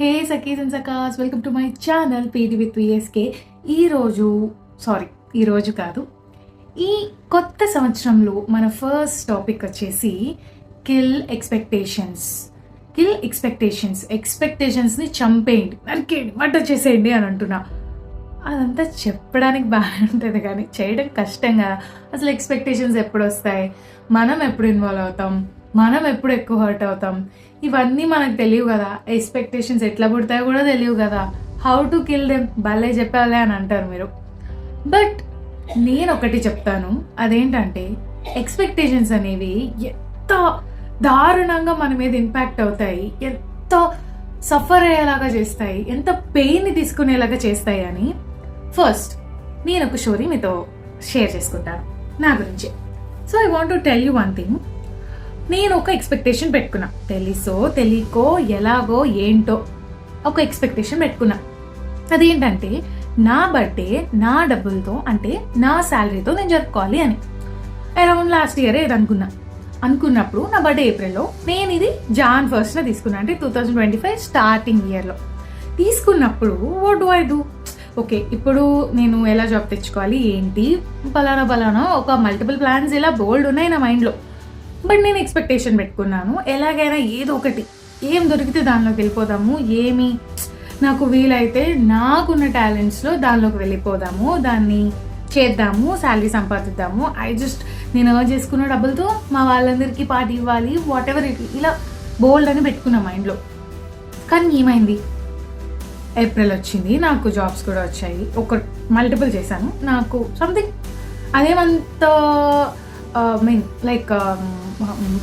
హే సఖీస్ అండ్ సఖాస్, welcome to my channel PT with VSK. ఈరోజు కాదు, ఈ కొత్త సంవత్సరంలో మన ఫస్ట్ టాపిక్ వచ్చేసి కిల్ ఎక్స్పెక్టేషన్స్ని చంపేయండి, నరికేయండి, మర్డర్ చేసేయండి అని అంటున్నా. అదంతా చెప్పడానికి బాగానే ఉంటుంది కానీ చేయడం కష్టంగా. అసలు ఎక్స్పెక్టేషన్స్ ఎప్పుడు వస్తాయి, మనం ఎప్పుడు ఇన్వాల్వ్ అవుతాం, మనం ఎప్పుడు ఎక్కువ హర్ట్ అవుతాం, ఇవన్నీ మనకు తెలియవు కదా. ఎక్స్పెక్టేషన్స్ ఎట్లా పుడతాయో కూడా తెలియవు కదా. హౌ టు కిల్ దెమ్ భలే చెప్పాలి అని అంటారు మీరు. బట్ నేను ఒకటి చెప్తాను, అదేంటంటే ఎక్స్పెక్టేషన్స్ అనేవి ఎంత దారుణంగా మన మీద ఇంపాక్ట్ అవుతాయి, ఎంత సఫర్ అయ్యేలాగా చేస్తాయి, ఎంత పెయిన్ని తీసుకునేలాగా చేస్తాయి అని ఫస్ట్ నేను ఒక స్టోరీ మీతో షేర్ చేసుకుంటాను నా గురించి. So I want to tell you one thing. నేను ఒక ఎక్స్పెక్టేషన్ పెట్టుకున్నా, తెలుసో తెలియకో ఎలాగో ఏంటో ఒక ఎక్స్పెక్టేషన్ పెట్టుకున్నా. అదేంటంటే నా బర్త్డే నా డబ్బులతో, అంటే నా శాలరీతో నేను జరుపుకోవాలి అని. అరౌండ్ లాస్ట్ ఇయర్ ఏది అనుకున్నప్పుడు నా బర్త్డే ఏప్రిల్లో, నేను ఇది Jan 1st తీసుకున్నా, అంటే 2025 స్టార్టింగ్ ఇయర్లో తీసుకున్నప్పుడు what do I do? Okay, ఇప్పుడు నేను ఎలా జాబ్ తెచ్చుకోవాలి, ఏంటి, పలానా ఒక మల్టిపుల్ ప్లాన్స్ ఇలా బోల్డ్ ఉన్నాయి నా మైండ్లో. బట్ నేను ఎక్స్పెక్టేషన్ పెట్టుకున్నాను, ఎలాగైనా ఏదో ఒకటి ఏం దొరికితే దానిలోకి వెళ్ళిపోదాము, ఏమి నాకు వీలైతే నాకున్న టాలెంట్స్లో దానిలోకి వెళ్ళిపోదాము, దాన్ని చేద్దాము, శాలరీ సంపాదిద్దాము. నేను ఎర్న్ చేసుకున్న డబ్బులతో మా వాళ్ళందరికీ పార్టీ ఇవ్వాలి, వాట్ ఎవర్ ఇట్, ఇలా బోల్డ్ అని పెట్టుకున్నా మైండ్లో. కానీ ఏమైంది, ఏప్రిల్ వచ్చింది, నాకు జాబ్స్ కూడా వచ్చాయి, ఒక మల్టిపుల్ చేశాను, నాకు సంథింగ్ అదేమంత లైక్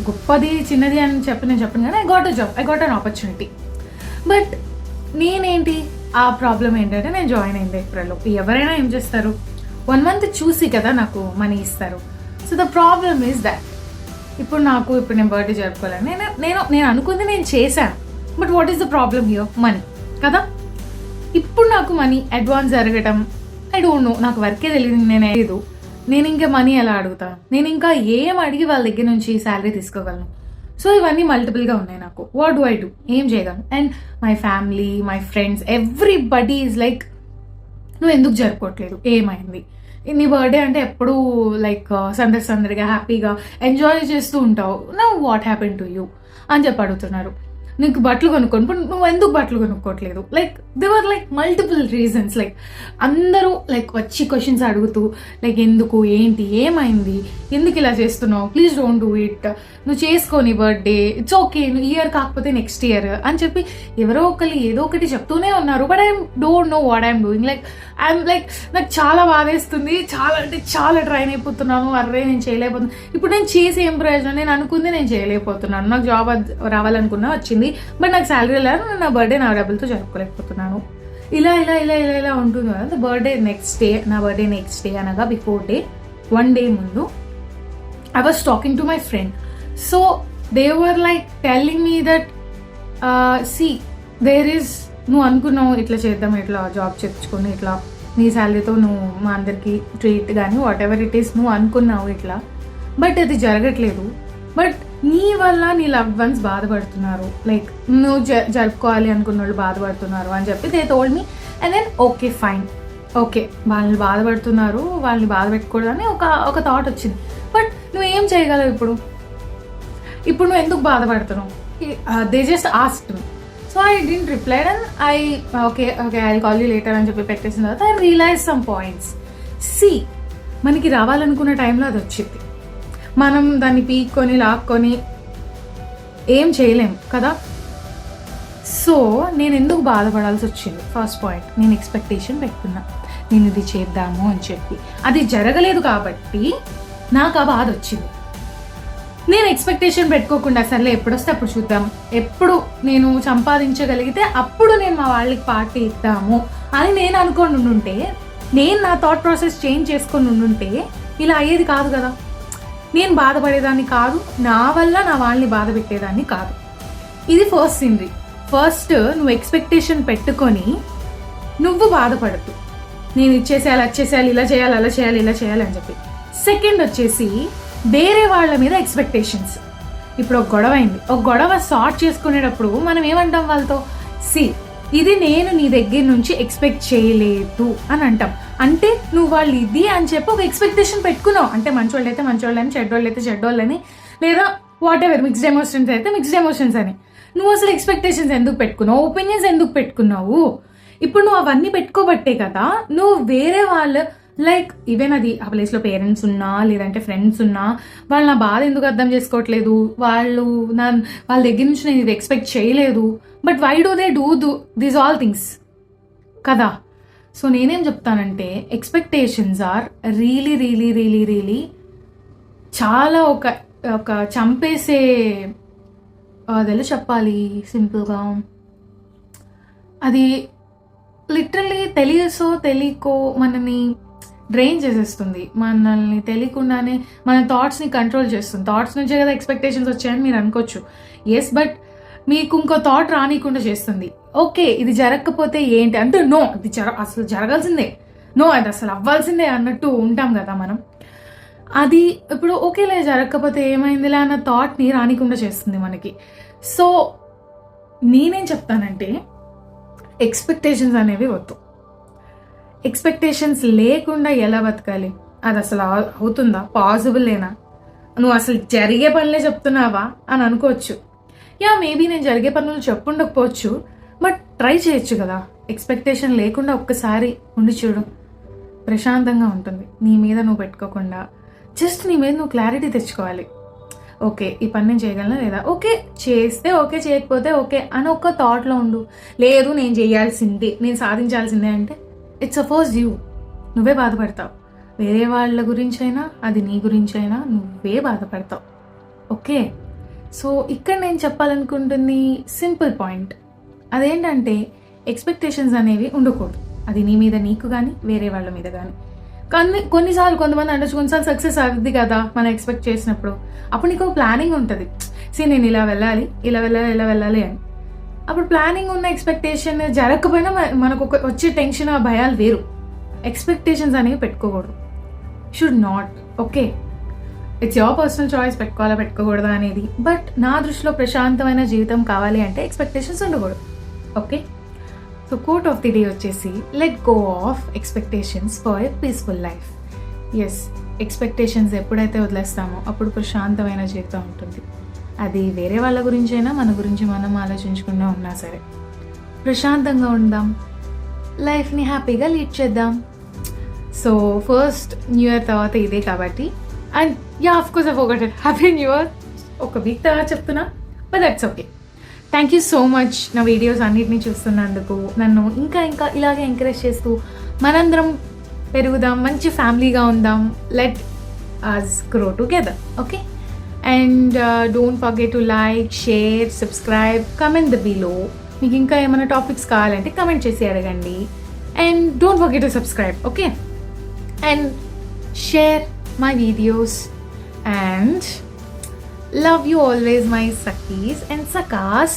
గొప్పది చిన్నది అని నేను చెప్పను కానీ I got an opportunity. But నేనేంటి, ఆ ప్రాబ్లం ఏంటంటే నేను జాయిన్ అయింది ఏప్రిల్లో. ఎవరైనా ఏం చేస్తారు, 1 month చూసి కదా నాకు మనీ ఇస్తారు. So the problem is that ఇప్పుడు నేను బర్త్డే జరుపుకోవాలని నేను అనుకుంది నేను చేశాను. But what is the problem here? Money కదా. ఇప్పుడు నాకు మనీ అడ్వాన్స్ జరగటం, ఐ డోంట్ నో, నాకు వర్కే తెలియదు, నేను ఇంకా మనీ ఎలా అడుగుతాను, నేను ఇంకా ఏం అడిగి వాళ్ళ దగ్గర నుంచి శాలరీ తీసుకోగలను. సో ఇవన్నీ మల్టిపుల్గా ఉన్నాయి నాకు. What do I do? ఏం చేయగలను? And my family, my friends, everybody is like, నువ్వు ఎందుకు జరుపుకోవట్లేదు, ఏమైంది, నీ బర్త్డే అంటే ఎప్పుడూ లైక్ సందడిగా హ్యాపీగా ఎంజాయ్ చేస్తూ ఉంటావు, now what happen to you అని చెప్పి అడుగుతున్నారు. నీకు బట్టలు కొనుక్కొని నువ్వు ఎందుకు బట్టలు కొనుక్కోవట్లేదు? లైక్ దేవర్ లైక్ మల్టిపుల్ రీజన్స్. లైక్ అందరూ లైక్ వచ్చి క్వశ్చన్స్ అడుగుతూ లైక్ ఎందుకు, ఏంటి, ఏమైంది, ఎందుకు ఇలా చేస్తున్నావు, ప్లీజ్ డోంట్ డూ ఇట్, నువ్వు చేసుకోని బర్త్డే, ఇట్స్ ఓకే, ఇయర్ కాకపోతే నెక్స్ట్ ఇయర్ అని చెప్పి ఎవరో ఒకరు ఏదో ఒకటి చెప్తూనే ఉన్నారు. But I don't know what I'm doing. I'm like నాకు చాలా బాధేస్తుంది, చాలా అంటే చాలా ట్రైన్ అయిపోతున్నాను. అర్రే నేను చేయలేకపోతున్నాను, ఇప్పుడు నేను చేసి ఏం ప్రయోజనం, నేను అనుకుంది నేను చేయలేకపోతున్నాను, నాకు జాబ్ రావాలనుకున్నా వచ్చింది, బట్ నాకు శాలరీ లేదు, నా బర్త్డే నా డబ్బులతో జరుపుకోలేకపోతున్నాను. ఇలా ఇలా ఇలా ఇలా ఇలా ఉంటుంది కదా. నా బర్త్డే నెక్స్ట్ డే అనగా బిఫోర్ డే 1 day ముందు I was talking to my friend. So they were like telling me that నువ్వు అనుకున్నావు ఇట్లా చేద్దాం, ఇట్లా జాబ్ తెచ్చుకొని ఇట్లా నీ శాలరీతో నువ్వు మా అందరికి ట్రీట్ కానీ వాట్ ఎవర్ ఇట్ ఈస్ నువ్వు అనుకున్నావు ఇట్లా, బట్ అది జరగట్లేదు. బట్ నీ వల్ల నీ లవ్డ్ వన్స్ బాధపడుతున్నారు, లైక్ నువ్వు జరుపుకోవాలి అనుకున్న వాళ్ళు బాధపడుతున్నారు అని చెప్పి they told me. And then okay fine, okay వాళ్ళని బాధపడుతున్నారు, వాళ్ళని బాధ పెట్టకూడదని ఒక థాట్ వచ్చింది. బట్ నువ్వేం చేయగలవు ఇప్పుడు నువ్వు ఎందుకు బాధపడుతున్నావు? They just asked me. So I didn't reply and okay I call you later అని చెప్పి పెట్టేసిన తర్వాత ఐ రియలైజ్ సమ్ పాయింట్స్. మనకి రావాలనుకున్న టైంలో అది వచ్చింది, మనం దాన్ని పీక్కొని లాక్కొని ఏం చేయలేము కదా. సో నేను ఎందుకు బాధపడాల్సి వచ్చింది? ఫస్ట్ పాయింట్, నేను ఎక్స్పెక్టేషన్ పెట్టుకున్నా, నేను ఇది చేద్దాము అని చెప్పి, అది జరగలేదు కాబట్టి నాకు ఆ బాధ వచ్చింది. నేను ఎక్స్పెక్టేషన్ పెట్టుకోకుండా సర్లే ఎప్పుడొస్తే అప్పుడు చూద్దాం, ఎప్పుడు నేను సంపాదించగలిగితే అప్పుడు నేను మా వాళ్ళకి పార్టీ ఇద్దాము అని నేను అనుకొని ఉండుంటే, నేను నా థాట్ ప్రాసెస్ చేంజ్ చేసుకొని ఉండుంటే ఇలా అయ్యేది కాదు కదా. నేను బాధపడేదాన్ని కాదు, నా వల్ల నా వాళ్ళని బాధ పెట్టేదాన్ని కాదు. ఇది ఫస్ట్ సింది. ఫస్ట్ నువ్వు ఎక్స్పెక్టేషన్ పెట్టుకొని నువ్వు బాధపడద్దు, నేను ఇచ్చేసేయాలి, వచ్చేసేయాలి, ఇలా చేయాలి, అలా చేయాలి, ఇలా చేయాలి అని చెప్పి. సెకండ్ వచ్చేసి వేరే వాళ్ళ మీద ఎక్స్పెక్టేషన్స్. ఇప్పుడు ఒక గొడవ అయింది, ఒక గొడవ సార్ట్ చేసుకునేటప్పుడు మనం ఏమంటాం వాళ్ళతో, ఇది నేను నీ దగ్గర నుంచి ఎక్స్పెక్ట్ చేయలేదు అని అంటాం. అంటే నువ్వు వాళ్ళు ఇది అని చెప్పి ఒక ఎక్స్పెక్టేషన్ పెట్టుకున్నావు. అంటే మంచోళ్ళు అయితే మంచోళ్ళని, చెడ్డోళ్ళు అయితే చెడ్డోళ్ళని, లేదా వాట్ ఎవర్ మిక్స్డ్ ఎమోషన్స్ అయితే మిక్స్డ్ ఎమోషన్స్ అని. నువ్వు అసలు ఎక్స్పెక్టేషన్స్ ఎందుకు పెట్టుకున్నావు, ఒపీనియన్స్ ఎందుకు పెట్టుకున్నావు? ఇప్పుడు నువ్వు అవన్నీ పెట్టుకోబట్టే కదా నువ్వు వేరే వాళ్ళు లైక్ ఈవెన్ అది ఆ ప్లేస్లో పేరెంట్స్ ఉన్నా లేదంటే ఫ్రెండ్స్ ఉన్నా వాళ్ళు నా బాధ ఎందుకు అర్థం చేసుకోవట్లేదు, వాళ్ళ దగ్గర నుంచి నేను ఇది ఎక్స్పెక్ట్ చేయలేదు, but why do they do these all things కదా. సో నేనేం చెప్తానంటే expectations are really really really really చాలా ఒక చంపేసే అదెలా చెప్పాలి సింపుల్గా, అది లిటరల్లీ తెలియకో మనని డ్రైన్ చేసేస్తుంది, మనల్ని తెలియకుండానే మన థాట్స్ని కంట్రోల్ చేస్తుంది. థాట్స్ నుంచే కదా ఎక్స్పెక్టేషన్స్ వచ్చాయని మీరు అనుకోవచ్చు, ఎస్, బట్ మీకు ఇంకో థాట్ రానికుండా చేస్తుంది. ఓకే ఇది జరగకపోతే ఏంటి అంటే నో ఇది అసలు జరగాల్సిందే, నో అది అసలు అవ్వాల్సిందే అన్నట్టు ఉంటాం కదా మనం. అది ఇప్పుడు ఓకేలే జరగకపోతే ఏమైందిలే అన్న థాట్ని రానికుండా చేస్తుంది మనకి. సో నేనేం చెప్తానంటే ఎక్స్పెక్టేషన్స్ అనేవి వద్దు. ఎక్స్పెక్టేషన్స్ లేకుండా ఎలా బతకాలి, అది అసలు అవుతుందా, పాసిబుల్లేనా, నువ్వు అసలు జరిగే పనులే చెప్తున్నావా అని అనుకోవచ్చు. యా మేబీ నేను జరిగే పనులు చెప్పుండకపోవచ్చు, బట్ ట్రై చేయొచ్చు కదా. ఎక్స్పెక్టేషన్ లేకుండా ఒక్కసారి ఉండి చూడు, ప్రశాంతంగా ఉంటుంది. నీ మీద నువ్వు పెట్టుకోకుండా జస్ట్ నీ మీద నువ్వు క్లారిటీ తెచ్చుకోవాలి. ఓకే ఈ పని నేను చేయగలనా లేదా, ఓకే చేస్తే ఓకే చేయకపోతే ఓకే అని ఒక్క థాట్లో ఉండు. లేదు నేను చేయాల్సిందే, నేను సాధించాల్సిందే అంటే ఇట్స్ సపోజ్ నువ్వే బాధపడతావు. వేరే వాళ్ళ గురించి అయినా అది నీ గురించి అయినా నువ్వే బాధపడతావు. ఓకే సో ఇక్కడ నేను చెప్పాలనుకుంటుంది సింపుల్ పాయింట్, అదేంటంటే ఎక్స్పెక్టేషన్స్ అనేవి ఉండకూడదు. అది నీ మీద నీకు కానీ వేరే వాళ్ళ మీద కానీ. కానీ కొన్నిసార్లు కొంతమంది అంటే కొన్నిసార్లు సక్సెస్ అవుద్ది కదా మనం ఎక్స్పెక్ట్ చేసినప్పుడు. అప్పుడు నీకు ప్లానింగ్ ఉంటుంది, నేను ఇలా వెళ్ళాలి ఇలా వెళ్ళాలి అని. అప్పుడు ప్లానింగ్ ఉన్న ఎక్స్పెక్టేషన్ జరగకపోయినా మనకు వచ్చే టెన్షన్ ఆ భయాలు వేరు. ఎక్స్పెక్టేషన్స్ అనేవి పెట్టుకోకూడదు, should not. Okay it's your personal choice పెట్టుకోవాలా పెట్టుకోకూడదా అనేది. బట్ నా దృష్టిలో ప్రశాంతమైన జీవితం కావాలి అంటే ఎక్స్పెక్టేషన్స్ ఉండకూడదు. Okay so quote of the day వచ్చేసి let go of expectations for a peaceful life. Yes expectations ఎప్పుడైతే వదిలేస్తామో అప్పుడు ప్రశాంతమైన జీవితం ఉంటుంది. అది వేరే వాళ్ళ గురించి అయినా మన గురించి మనం ఆలోచించకుండా ఉన్నా సరే ప్రశాంతంగా ఉందాం, లైఫ్ని హ్యాపీగా లీడ్ చేద్దాం. సో ఫస్ట్ న్యూ ఇయర్ తర్వాత ఇదే కాబట్టి, and ya of course I forgotted happy new year ఒక వీక్ తర్వాత చెప్తున్నా, but that's okay. Thank you so much నా వీడియోస్ అన్నిటినీ చూస్తున్నందుకు, నన్ను ఇంకా ఇలాగే ఎంకరేజ్ చేస్తూ మనందరం పెరుగుదాం, మంచి ఫ్యామిలీగా ఉందాం. Let us grow together. Okay, and don't forget to like, share, subscribe, comment below. మీకు ఇంకా ఏమైనా టాపిక్స్ కావాలంటే కమెంట్ చేసి అడగండి. And don't forget to subscribe. Okay, and share my videos. And love you always, my Sakis and Sakas.